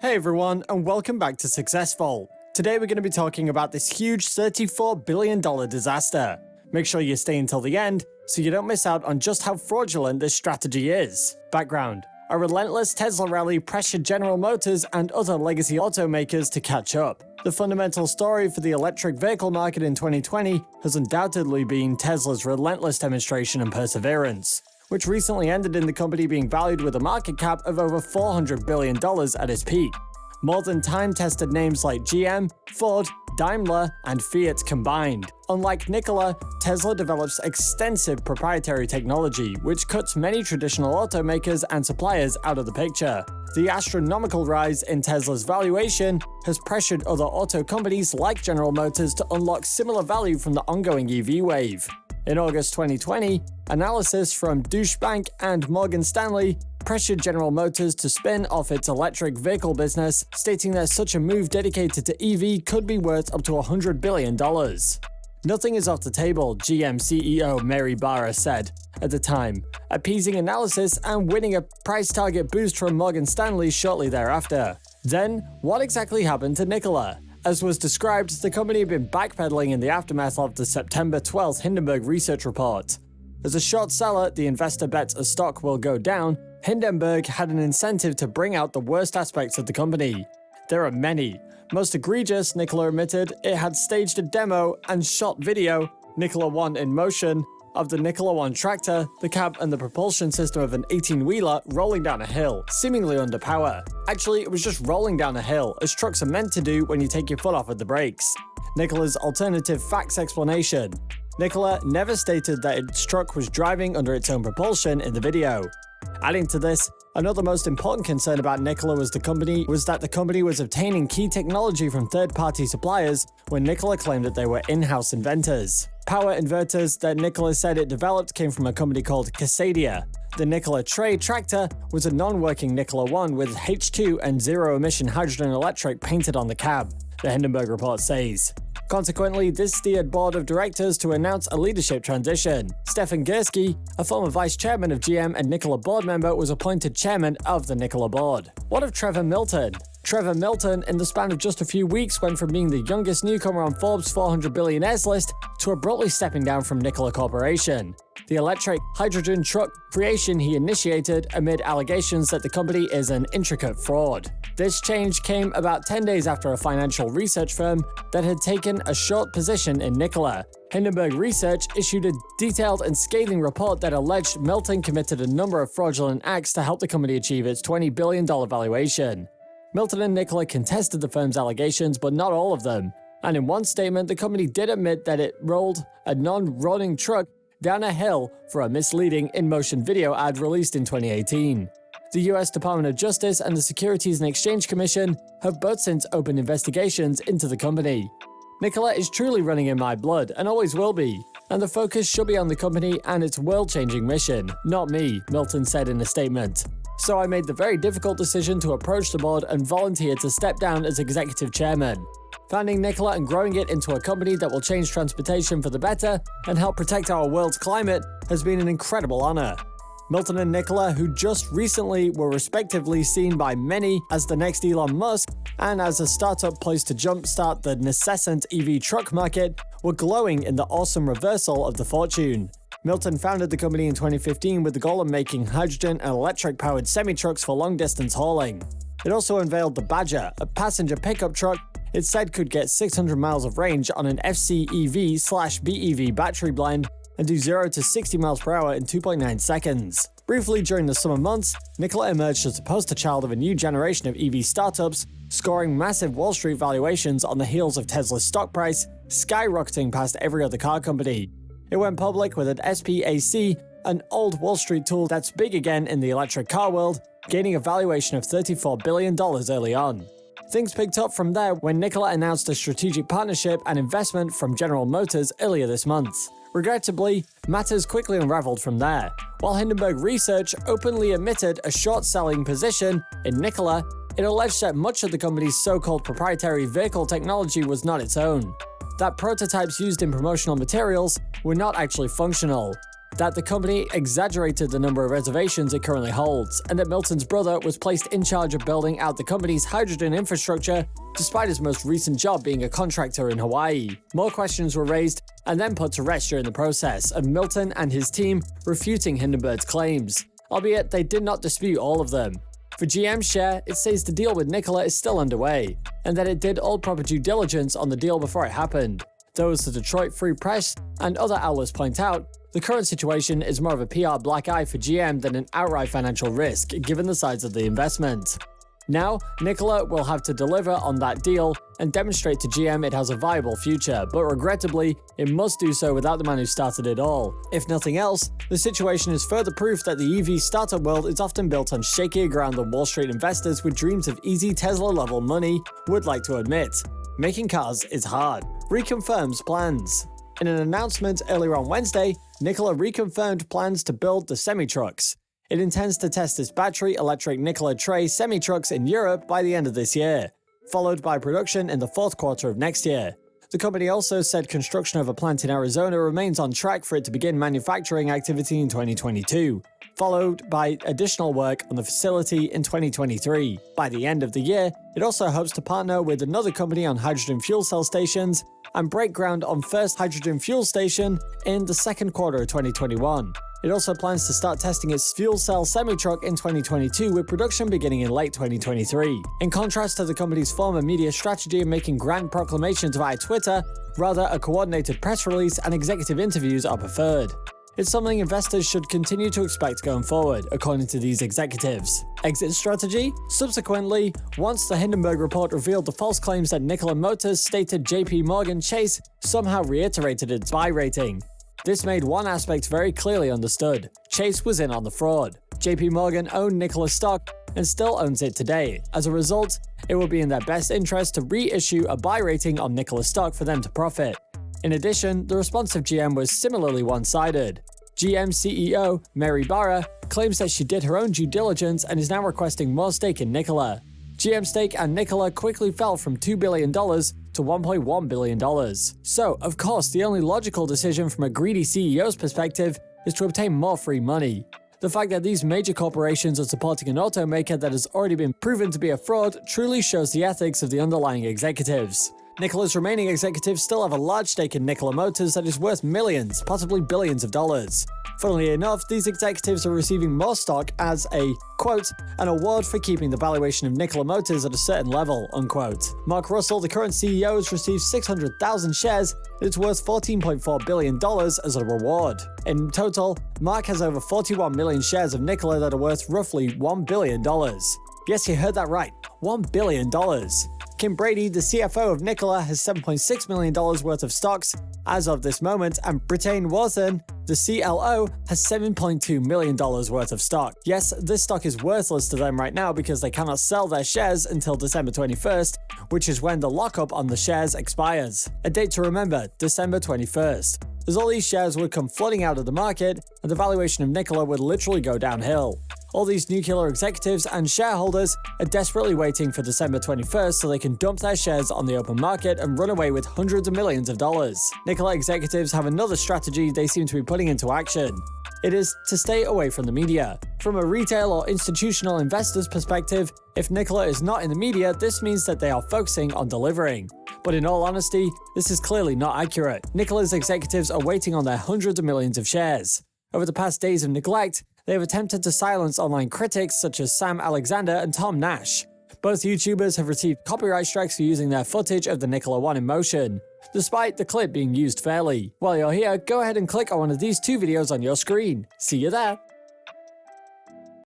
Hey everyone, and welcome back to successvault. Today we're going to be talking about this huge $34 billion disaster. Make sure you stay until the end so you don't miss out on just how fraudulent this strategy is. Background: a relentless Tesla rally pressured General Motors and other legacy automakers to catch up. The fundamental story for the electric vehicle market in 2020 has undoubtedly been Tesla's relentless demonstration and perseverance, which recently ended in the company being valued with a market cap of over $400 billion at its peak. More than time-tested names like GM, Ford, Daimler, and Fiat combined. Unlike Nikola, Tesla develops extensive proprietary technology, which cuts many traditional automakers and suppliers out of the picture. The astronomical rise in Tesla's valuation has pressured other auto companies like General Motors to unlock similar value from the ongoing EV wave. In August 2020, analysis from Deutsche Bank and Morgan Stanley pressured General Motors to spin off its electric vehicle business, stating that such a move dedicated to EV could be worth up to $100 billion. Nothing is off the table, GM CEO Mary Barra said at the time, appeasing analysis and winning a price target boost from Morgan Stanley shortly thereafter. Then, what exactly happened to Nikola? As was described, the company had been backpedaling in the aftermath of the September 12th Hindenburg research report. As a short seller, the investor bets a stock will go down. Hindenburg had an incentive to bring out the worst aspects of the company. There are many. Most egregious, Nikola admitted, it had staged a demo and shot video, Nikola 1 in motion, of the Nikola 1 tractor, the cab and the propulsion system of an 18-wheeler rolling down a hill, seemingly under power. Actually, it was just rolling down a hill, as trucks are meant to do when you take your foot off of the brakes. Nikola's alternative facts explanation: Nikola never stated that its truck was driving under its own propulsion in the video. Adding to this, another most important concern about Nikola was that the company was obtaining key technology from third-party suppliers when Nikola claimed that they were in-house inventors. Power inverters that Nikola said it developed came from a company called Cascadia. The Nikola Tre tractor was a non-working Nikola 1 with H2 and zero-emission hydrogen electric painted on the cab, the Hindenburg report says. Consequently, this steered board of directors to announce a leadership transition. Stefan Gursky, a former vice chairman of GM and Nikola board member, was appointed chairman of the Nikola board. What of Trevor Milton? Trevor Milton, in the span of just a few weeks, went from being the youngest newcomer on Forbes' 400 billionaires list to abruptly stepping down from Nikola Corporation, the electric hydrogen truck creation he initiated amid allegations that the company is an intricate fraud. This change came about 10 days after a financial research firm that had taken a short position in Nikola. Hindenburg Research issued a detailed and scathing report that alleged Milton committed a number of fraudulent acts to help the company achieve its $20 billion valuation. Milton and Nikola contested the firm's allegations, but not all of them. And in one statement, the company did admit that it rolled a non-running truck down a hill for a misleading in-motion video ad released in 2018. The US Department of Justice and the Securities and Exchange Commission have both since opened investigations into the company. Nikola is truly running in my blood and always will be, and the focus should be on the company and its world-changing mission, not me, Milton said in a statement. So I made the very difficult decision to approach the board and volunteer to step down as executive chairman. Founding Nikola and growing it into a company that will change transportation for the better and help protect our world's climate has been an incredible honor. Milton and Nikola, who just recently were respectively seen by many as the next Elon Musk and as a startup poised to jumpstart the nascent EV truck market, were glowing in the awesome reversal of the fortune. Milton founded the company in 2015 with the goal of making hydrogen and electric-powered semi-trucks for long-distance hauling. It also unveiled the Badger, a passenger pickup truck it said could get 600 miles of range on an FCEV/BEV battery blend and do 0 to 60 miles per hour in 2.9 seconds. Briefly during the summer months, Nikola emerged as the poster child of a new generation of EV startups, scoring massive Wall Street valuations on the heels of Tesla's stock price skyrocketing past every other car company. It went public with an SPAC, an old Wall Street tool that's big again in the electric car world, gaining a valuation of $34 billion early on. Things picked up from there when Nikola announced a strategic partnership and investment from General Motors earlier this month. Regrettably, matters quickly unraveled from there. While Hindenburg Research openly admitted a short-selling position in Nikola, it alleged that much of the company's so-called proprietary vehicle technology was not its own. That prototypes used in promotional materials were not actually functional. that the company exaggerated the number of reservations it currently holds, and that Milton's brother was placed in charge of building out the company's hydrogen infrastructure, despite his most recent job being a contractor in Hawaii. More questions were raised and then put to rest during the process, of Milton and his team refuting Hindenburg's claims, albeit they did not dispute all of them. For GM's share, it says the deal with Nikola is still underway, and that it did all proper due diligence on the deal before it happened. Though, as the Detroit Free Press and other outlets point out, the current situation is more of a PR black eye for GM than an outright financial risk, given the size of the investment. Now, Nikola will have to deliver on that deal and demonstrate to GM it has a viable future, but regrettably, it must do so without the man who started it all. If nothing else, the situation is further proof that the EV startup world is often built on shakier ground than Wall Street investors with dreams of easy Tesla-level money would like to admit. Making cars is hard. RECONFIRMS plans. In an announcement earlier on Wednesday, Nikola reconfirmed plans to build the semi-trucks. It intends to test its battery electric Nikola Tre semi-trucks in Europe by the end of this year, followed by production in the fourth quarter of next year. The company also said construction of a plant in Arizona remains on track for it to begin manufacturing activity in 2022, followed by additional work on the facility in 2023. By the end of the year, it also hopes to partner with another company on hydrogen fuel cell stations and break ground on first hydrogen fuel station in the second quarter of 2021. It also plans to start testing its fuel cell semi-truck in 2022, with production beginning in late 2023. In contrast to the company's former media strategy of making grand proclamations via Twitter, rather a coordinated press release and executive interviews are preferred. It's something investors should continue to expect going forward, according to these executives. Exit strategy? Subsequently, once the Hindenburg report revealed the false claims that Nikola Motors stated JP Morgan Chase somehow reiterated its buy rating. This made one aspect very clearly understood. Chase was in on the fraud. JP Morgan owned Nikola stock and still owns it today. As a result, it would be in their best interest to reissue a buy rating on Nikola stock for them to profit. In addition, the response of GM was similarly one-sided. GM CEO Mary Barra claims that she did her own due diligence and is now requesting more stake in Nikola. GM's stake and Nikola quickly fell from $2 billion to $1.1 billion. So, of course, the only logical decision from a greedy CEO's perspective is to obtain more free money. The fact that these major corporations are supporting an automaker that has already been proven to be a fraud truly shows the ethics of the underlying executives. Nikola's remaining executives still have a large stake in Nikola Motors that is worth millions, possibly billions of dollars. Funnily enough, these executives are receiving more stock as a, quote, an award for keeping the valuation of Nikola Motors at a certain level, unquote. Mark Russell, the current CEO, has received 600,000 shares and it's worth $14.4 billion as a reward. In total, Mark has over 41 million shares of Nikola that are worth roughly $1 billion. Yes, you heard that right, $1 billion. Kim Brady, the CFO of Nikola, has $7.6 million worth of stocks as of this moment, and Britain Wathen, the CLO, has $7.2 million worth of stock. Yes, this stock is worthless to them right now because they cannot sell their shares until December 21st, which is when the lockup on the shares expires. A date to remember, December 21st. As all these shares would come flooding out of the market, and the valuation of Nikola would literally go downhill. All these nuclear executives and shareholders are desperately waiting for December 21st so they can dump their shares on the open market and run away with hundreds of millions of dollars. Nikola executives have another strategy they seem to be putting into action. It is to stay away from the media. From a retail or institutional investor's perspective, if Nikola is not in the media, this means that they are focusing on delivering. But in all honesty, this is clearly not accurate. Nikola's executives are waiting on their hundreds of millions of shares. Over the past days of neglect, they have attempted to silence online critics such as Sam Alexander and Tom Nash. Both YouTubers have received copyright strikes for using their footage of the Nikola One in motion, despite the clip being used fairly. While you're here, go ahead and click on one of these two videos on your screen. See you there!